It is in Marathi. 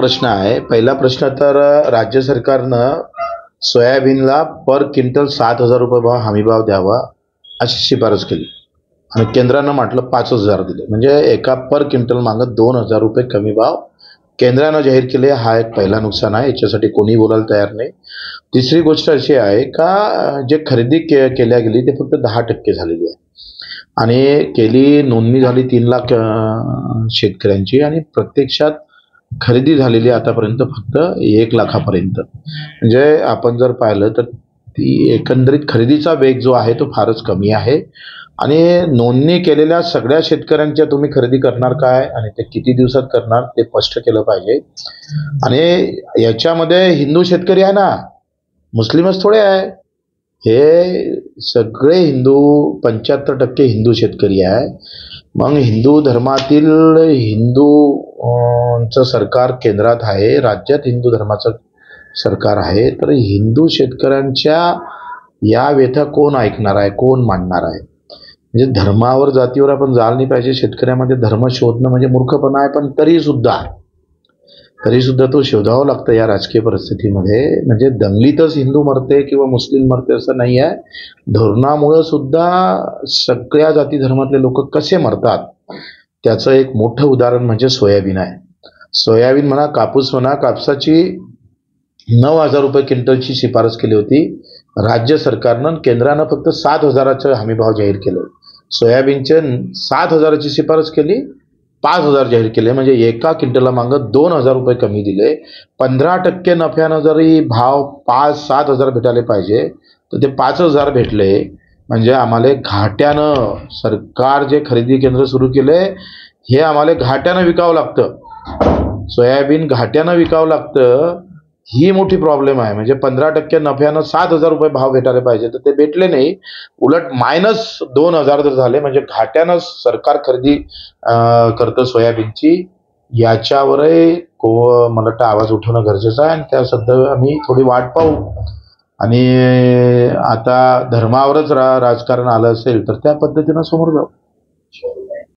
प्रश्न आहे. पहिला प्रश्न तर राज्य सरकारनं सोयाबीनला पर क्विंटल 7,000 रुपये हमीभाव द्यावा अशी शिफारस केली आणि केंद्रानं म्हटलं 5,000 दिले, म्हणजे एका पर क्विंटल मागं 2,000 रुपये कमी भाव केंद्रानं जाहीर केले. हा एक पहिला नुकसान आहे, याच्यासाठी कोणी बोलायला तयार नाही. तिसरी गोष्ट अशी आहे का जे खरेदी केल्या गेली ते फक्त 10% झालेली आहे आणि नोंदणी झाली 3 लाख शेतकऱ्यांची आणि प्रत्यक्षात खरेदी झालेली आतापर्यंत फक्त 1 लाखापर्यंत. म्हणजे आपण जर पाहिलं तर ती एकंदरीत खरेदीचा वेग जो आहे तो फारच कमी आहे आणि नोंदणी केलेल्या सगळ्या शेतकऱ्यांच्या तुम्ही खरेदी करणार काय आणि ते किती दिवसात करणार ते स्पष्ट केलं पाहिजे. आणि याच्यामध्ये हिंदू शेतकरी आहे ना, मुस्लिमच थोडे आहे. हे सगळे हिंदू 75% हिंदू शेतकरी आहे. मग हिंदू धर्मातील हिंदूंचं सरकार केंद्रात आहे, राज्यात हिंदू धर्माचं सरकार आहे, तर हिंदू शेतकऱ्यांच्या या व्यथा कोण ऐकणार आहे, कोण मांडणार आहे? म्हणजे धर्मावर जातीवर आपण जाल नाही पाहिजे. शेतकऱ्यामध्ये धर्म शोधणं म्हणजे मूर्खपणा आहे, पण तरी सुद्धा तो शोधावं लागतं या राजकीय परिस्थितीमध्ये. म्हणजे दंगलीतच हिंदू मरते किंवा मुस्लिम मरते असं नाही आहे. धोरणामुळं सुद्धा सगळ्या जाती धर्मातले लोक कसे मरतात त्याचं एक मोठं उदाहरण म्हणजे सोयाबीन आहे. सोयाबीन म्हणा, कापूस म्हणा, कापसाची 9,000 रुपये क्विंटलची शिफारस केली होती राज्य सरकारनं. केंद्रानं फक्त 7,000चा हमीभाव जाहीर केले. सोयाबीनचे 7,000ची शिफारस केली, 5,000 जाहीर केले, म्हणजे एका क्विंटलला मागं 2,000 रुपये कमी दिले. 15% नफ्यानं जरी भाव 5-7,000 भेटायला पाहिजे तर ते 5,000 भेटले. म्हणजे आम्हाला घाट्यानं सरकार जे खरेदी केंद्र सुरू केले हे आम्हाला घाट्यानं विकावं लागतं. सोयाबीन घाट्यानं विकावं लागतं, ही मोठी प्रॉब्लेम आहे. म्हणजे 15% नफ्यानं 7,000 रुपये भाव भेटायला पाहिजे तर ते भेटले नाही, उलट -2,000 जर झाले. म्हणजे घाट्यानं सरकार खरेदी करतं सोयाबीनची. याच्यावरही मला वाटतं आवाज उठवणं गरजेचं आहे आणि त्या सध्या आम्ही थोडी वाट पाहू. आणि आता धर्मावरच राजकारण आलं असेल तर त्या पद्धतीनं समोर जाऊ.